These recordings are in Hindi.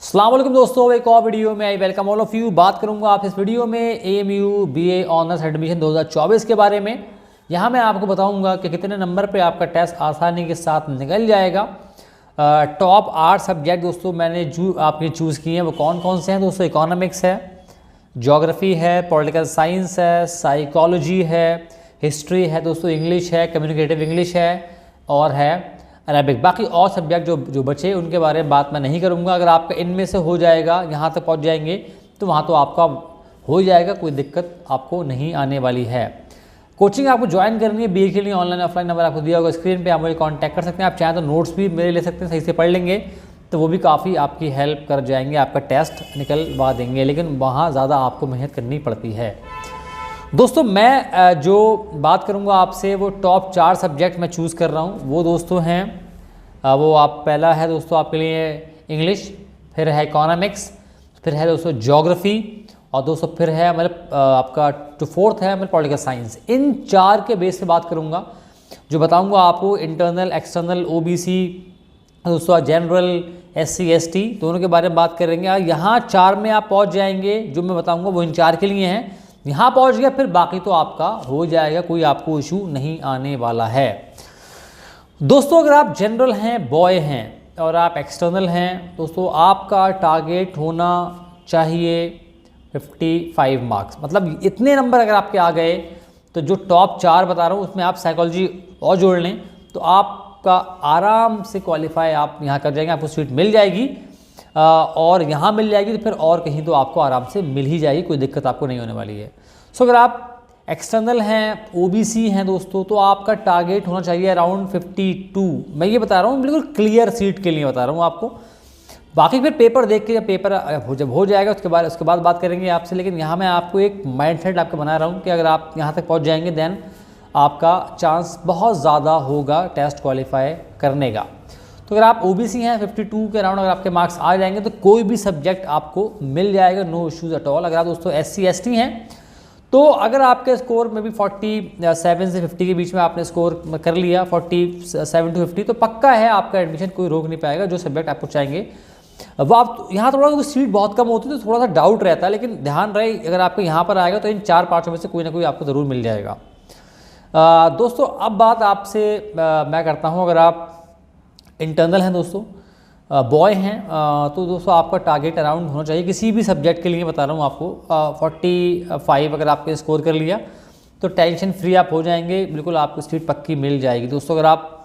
अस्सलाम वालेकुम दोस्तों, एक और वीडियो में I welcome all of you. बात करूंगा आप इस वीडियो में AMU BA ऑनर्स एडमिशन 2024 के बारे में। यहां मैं आपको बताऊंगा कि कितने नंबर पे आपका टेस्ट आसानी के साथ निकल जाएगा। टॉप 8 सब्जेक्ट दोस्तों मैंने जो आपने चूज़ किए हैं वो कौन कौन से हैं दोस्तों। इकोनॉमिक्स है, ज्योग्राफी है, पॉलिटिकल साइंस है, साइकोलॉजी है, हिस्ट्री है दोस्तों, इंग्लिश है, कम्युनिकेटिव इंग्लिश है और है अरबिक। बाकी और सब्जेक्ट जो बचे उनके बारे में बात मैं नहीं करूंगा। अगर आपका इनमें से हो जाएगा, यहाँ तक पहुँच जाएंगे तो वहाँ तो आपका हो जाएगा, कोई दिक्कत आपको नहीं आने वाली है। कोचिंग आपको ज्वाइन करनी है BA के लिए, ऑनलाइन ऑफलाइन नंबर आपको दिया होगा स्क्रीन पे, आप मुझे कांटेक्ट कर सकते हैं। आप चाहें तो नोट्स भी मेरे ले सकते हैं, सही से पढ़ लेंगे तो वो भी काफ़ी आपकी हेल्प कर जाएंगे, आपका टेस्ट निकलवा देंगे। लेकिन वहाँ ज़्यादा आपको मेहनत करनी पड़ती है दोस्तों। मैं जो बात करूंगा आपसे वो टॉप 4 सब्जेक्ट मैं चूज़ कर रहा हूं। वो दोस्तों हैं वो आप पहला है दोस्तों आपके लिए इंग्लिश, फिर है इकोनॉमिक्स, फिर है दोस्तों ज्योग्राफी और दोस्तों फिर है मतलब आपका जो फोर्थ है मतलब पॉलिटिकल साइंस। इन 4 के बेस पे बात करूंगा। जो बताऊंगा आपको इंटरनल एक्सटर्नल OBC दोस्तों, जनरल SC ST दोनों के बारे में बात करेंगे। यहाँ 4 में आप पहुँच जाएंगे, जो मैं बताऊँगा वो इन 4 के लिए हैं। यहाँ पहुँच गया फिर बाकी तो आपका हो जाएगा, कोई आपको इशू नहीं आने वाला है दोस्तों। अगर आप जनरल हैं, बॉय हैं और आप एक्सटर्नल हैं दोस्तों, आपका टारगेट होना चाहिए 55 मार्क्स। मतलब इतने नंबर अगर आपके आ गए तो जो टॉप 4 बता रहा हूँ उसमें आप साइकोलॉजी और जोड़ लें तो आपका आराम से क्वालिफाई आप यहाँ कर जाएंगे, आपको सीट मिल जाएगी। और यहाँ मिल जाएगी तो फिर और कहीं तो आपको आराम से मिल ही जाएगी, कोई दिक्कत आपको नहीं होने वाली है। सो अगर आप एक्सटर्नल हैं, OBC हैं दोस्तों, तो आपका टारगेट होना चाहिए अराउंड 52। मैं ये बता रहा हूँ बिल्कुल क्लियर सीट के लिए बता रहा हूँ आपको। बाकी फिर पेपर देख के जब पेपर जब हो जाएगा उसके बाद बात करेंगे आपसे। लेकिन यहाँ मैं आपको एक माइंडसेट आपका बना रहा हूँ कि अगर आप यहाँ तक पहुँच जाएंगे देन आपका चांस बहुत ज़्यादा होगा टेस्ट क्वालिफाई करने का। तो अगर आप OBC हैं 52 के अराउंड अगर आपके मार्क्स आ जाएंगे तो कोई भी सब्जेक्ट आपको मिल जाएगा, नो इश्यूज़ एट ऑल। अगर आप दोस्तों SC ST हैं तो अगर आपके स्कोर में भी 47 से 50 के बीच में आपने स्कोर कर लिया, 47 to 50, तो पक्का है आपका एडमिशन कोई रोक नहीं पाएगा। जो सब्जेक्ट आपको चाहेंगे वो आप यहाँ थोड़ा सीट बहुत कम होती है तो थोड़ा सा डाउट रहता है, लेकिन ध्यान रहे अगर आपको यहाँ पर आएगा तो इन 4 पाँचों में से कोई ना कोई आपको ज़रूर मिल जाएगा दोस्तों। अब बात आपसे मैं करता हूँ, अगर आप इंटरनल हैं दोस्तों, बॉय हैं तो दोस्तों आपका टारगेट अराउंड होना चाहिए किसी भी सब्जेक्ट के लिए बता रहा हूँ आपको 45 अगर आपके स्कोर कर लिया तो टेंशन फ्री आप हो जाएंगे, बिल्कुल आपको सीट पक्की मिल जाएगी दोस्तों। अगर आप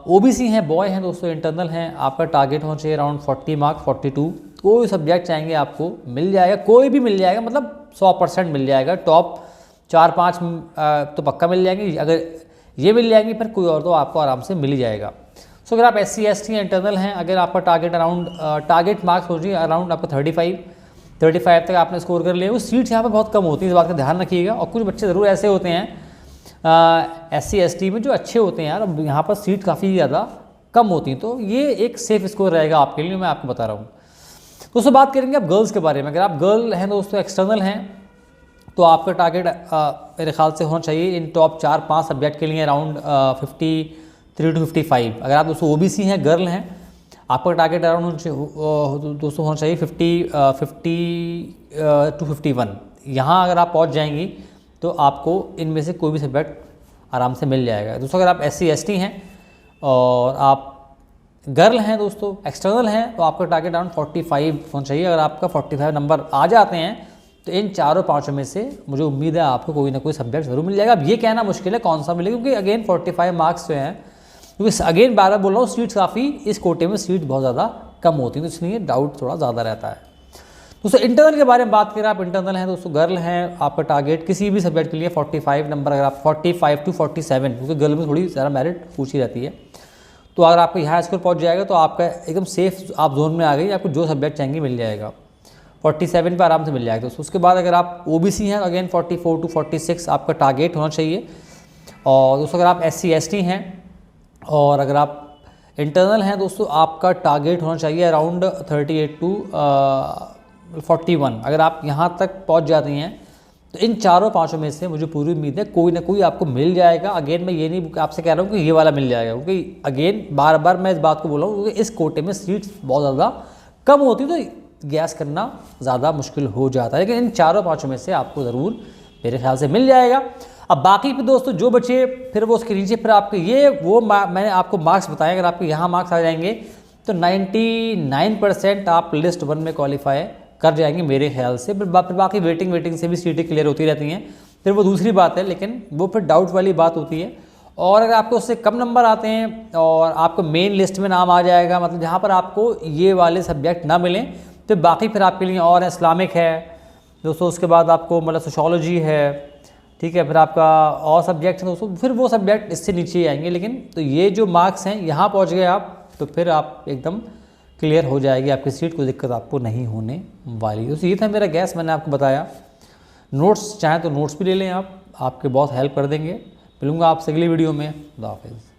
OBC हैं, बॉय हैं दोस्तों, इंटरनल हैं, आपका टारगेट होना चाहिए अराउंड 40 मार्क्स, 42। कोई सब्जेक्ट चाहेंगे आपको मिल जाएगा, कोई भी मिल जाएगा, मतलब 100% मिल जाएगा। टॉप 4-5 तो पक्का मिल जाएंगे, अगर ये मिल जाएंगी फिर कोई और तो आपको आराम से मिल ही जाएगा। सो अगर आप SC ST इंटरनल हैं, अगर आपका टारगेट अराउंड टारगेट मार्क्स हो जाए अराउंड आपका 35 तक आपने स्कोर कर लिया। वो सीट्स यहाँ पे बहुत कम होती है, इस बात का ध्यान रखिएगा। और कुछ बच्चे ज़रूर ऐसे होते हैं SC ST में जो अच्छे होते हैं यार, अब यहाँ पर सीट काफ़ी ज़्यादा कम होती हैं, तो ये एक सेफ स्कोर रहेगा आपके लिए, मैं आपको बता रहा हूँ। दोस्तों बात करेंगे अब गर्ल्स के बारे में। अगर आप गर्ल हैं दोस्तों, एक्सटर्नल हैं, तो आपका टारगेट मेरे ख्याल से होना चाहिए इन टॉप 4-5 सब्जेक्ट के लिए अराउंड 53 to 55। अगर आप दोस्तों OBC हैं, गर्ल हैं, आपका टारगेट अराउंड दोस्तों होना चाहिए 50 to 51। यहाँ अगर आप पहुँच जाएंगी तो आपको इनमें से कोई भी सब्जेक्ट आराम से मिल जाएगा दोस्तों। अगर आप SC ST हैं और आप गर्ल हैं दोस्तों, एक्सटर्नल हैं, तो आपका टारगेट अराउंड 45 होना चाहिए। अगर आपका 45 नंबर आ जाते हैं तो इन 4-5 में से मुझे उम्मीद है आपको कोई ना कोई सब्जेक्ट ज़रूर मिल जाएगा। अब ये कहना मुश्किल है कौन सा मिलेगा, क्योंकि अगेन 45 मार्क्स जो हैं, क्योंकि अगेन बार बार बोल रहा हूँ सीट्स काफ़ी इस कोटे में सीट बहुत ज़्यादा कम होती है, तो इसलिए डाउट थोड़ा ज़्यादा रहता है दोस्तों। इंटरनल के बारे में बात करें, आप इंटरनल हैं दोस्तों, गर्ल हैं, आपका टारगेट किसी भी सब्जेक्ट के लिए 45 नंबर, अगर आप 45 to 47, क्योंकि गर्ल में थोड़ी ज़्यादा मेरिट पूछी रहती है, तो अगर आपका यहाँ स्कोर पहुँच जाएगा तो आपका एकदम सेफ आप जोन में आ गई, आपको जो सब्जेक्ट चाहेंगे मिल जाएगा। 47 पर आराम से मिल जाएगा दोस्तों। उसके बाद अगर आप OBC हैं तो अगेन 44 to 46 आपका टारगेट होना चाहिए। और दोस्तों अगर आप SC ST हैं और अगर आप इंटरनल हैं दोस्तों, आपका टारगेट होना चाहिए अराउंड 38 to 41। अगर आप यहाँ तक पहुँच जाती हैं तो इन 4-5 में से मुझे पूरी उम्मीद है कोई ना कोई आपको मिल जाएगा। अगेन मैं ये नहीं आपसे कह रहा हूँ कि ये वाला मिल जाएगा, क्योंकि अगेन बार बार मैं इस बात को बोल रहा हूँ क्योंकि इस कोटे में सीट्स बहुत ज़्यादा कम होती तो गैस करना ज़्यादा मुश्किल हो जाता है। लेकिन इन चारों पाँचों में से आपको ज़रूर मेरे ख्याल से मिल जाएगा। अब बाकी पे दोस्तों जो बचे फिर वो उसके नीचे फिर आपके ये वो मैंने आपको मार्क्स बताए, अगर आपके यहाँ मार्क्स आ जाएंगे तो 99% आप लिस्ट 1 में क्वालिफाई कर जाएंगे मेरे ख्याल से। फिर बाकी वेटिंग से भी सीटें क्लियर होती रहती हैं, फिर वो दूसरी बात है, लेकिन वो फिर डाउट वाली बात होती है। और अगर आपको उससे कम नंबर आते हैं और आपको मेन लिस्ट में नाम आ जाएगा, मतलब जहाँ पर आपको ये वाले सब्जेक्ट ना मिलें, तो बाकी फिर आपके लिए और इस्लामिक है दोस्तों, उसके बाद आपको मतलब सोशोलॉजी है, ठीक है, फिर आपका और सब्जेक्ट है दोस्तों, फिर वो सब्जेक्ट इससे नीचे ही आएंगे। लेकिन तो ये जो मार्क्स हैं यहाँ पहुँच गए आप तो फिर आप एकदम क्लियर हो जाएगी आपकी सीट, कोई दिक्कत आपको नहीं होने वाली। तो ये था मेरा गैस, मैंने आपको बताया। नोट्स चाहें तो नोट्स भी ले लें आप, आपके बहुत हेल्प कर देंगे। मिलूँगा आपसे अगली वीडियो में। खुदा हाफिज़।